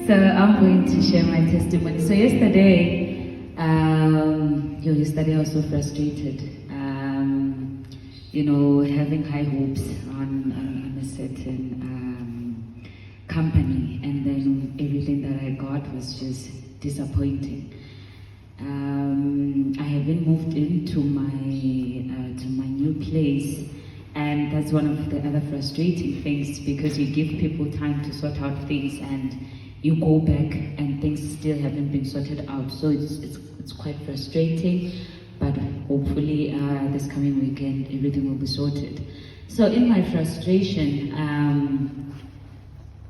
So I'm going to share my testimony. So yesterday I was so frustrated. Having high hopes on a certain company, and then everything that I got was just disappointing. I haven't moved into my new place, and that's one of the other frustrating things, because you give people time to sort out things and you go back and things still haven't been sorted out. So it's quite frustrating, but hopefully this coming weekend everything will be sorted. So in my frustration,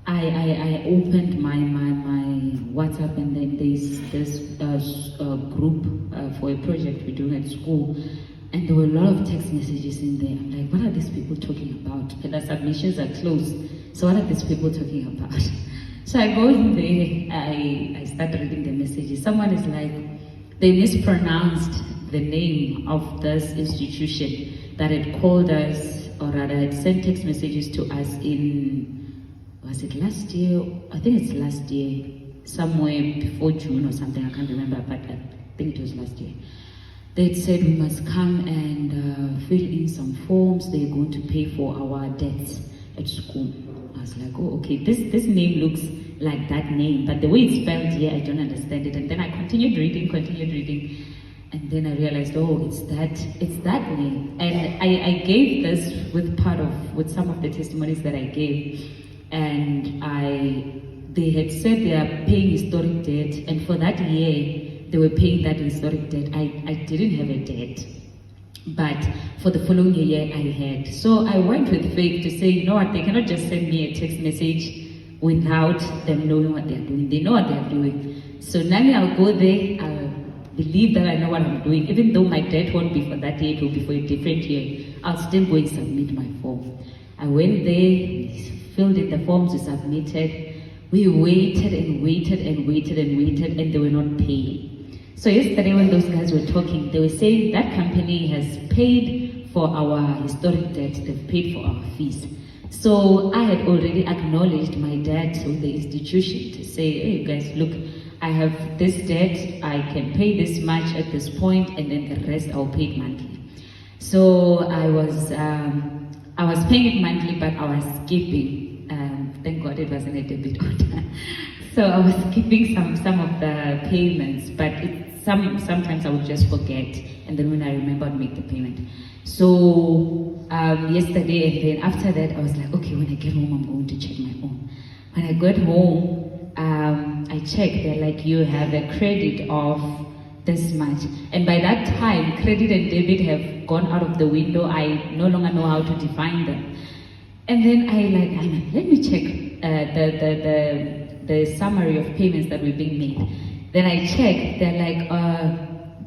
I opened my WhatsApp, and then there's this group for a project we're doing at school, and there were a lot of text messages in there. I'm like, what are these people talking about? The submissions are closed, so what are these people talking about? So I go in there, I start reading the messages. Someone is like, they mispronounced the name of this institution that had called us, or rather had sent text messages to us was it last year? I think it's last year, somewhere before June or something, I can't remember, but I think it was last year. They said we must come and fill in some forms. They're going to pay for our debts at school. I was like, oh, okay, this name looks like that name, but the way it's spelled here, I don't understand it. And then I continued reading, and then I realized, oh, it's that name. And I gave this with some of the testimonies that I gave, and they had said they are paying historic debt, and for that year they were paying that historic debt. I didn't have a debt, but for the following year I had. So I went with faith to say, you know what, they cannot just send me a text message without them knowing what they're doing. They know what they're doing. So now I'll go there, I'll believe that I know what I'm doing. Even though my debt won't be for that year, it will be for a different year, I'll still go and submit my form. I went there, filled in the forms, we submitted. We waited, and they were not paying. So yesterday when those guys were talking, they were saying that company has paid for our historic debt, they've paid for our fees. So I had already acknowledged my debt with the institution to say, hey guys, look, I have this debt, I can pay this much at this point, and then the rest I'll pay it monthly. So I was paying it monthly, but I was skipping. Thank God it wasn't a debit order. So I was skipping some of the payments, but sometimes I would just forget, and then when I remember, I'd make the payment. So yesterday, and then after that, I was like, okay, when I get home, I'm going to check my own. When I got home, I checked, they're like, you have a credit of this much. And by that time, credit and debit have gone out of the window. I no longer know how to define them. And then I'm let me check the summary of payments that were being made. Then I checked, they're like,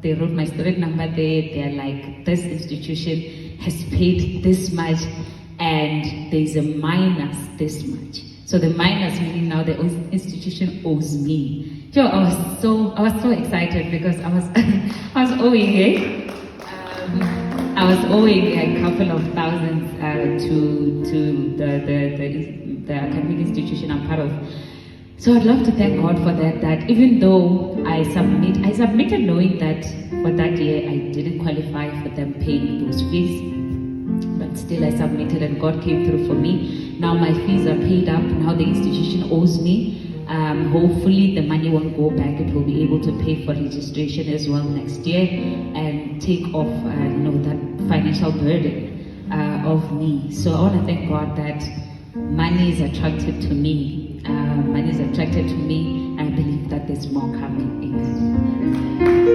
they wrote my student number there, they're like, this institution has paid this much, and there's a minus this much. So the minus meaning now the institution owes me. So I was so excited, because I was owing it. I was owing a couple of thousands to the academic institution I'm part of. So I'd love to thank God for that even though I submitted knowing that for that year I didn't qualify for them paying those fees, but still I submitted and God came through for me. Now my fees are paid up, now the institution owes me. Hopefully the money won't go back, it will be able to pay for registration as well next year and take off that financial burden of me. So I want to thank God that money is attracted to me. I believe that there's more coming. Amen.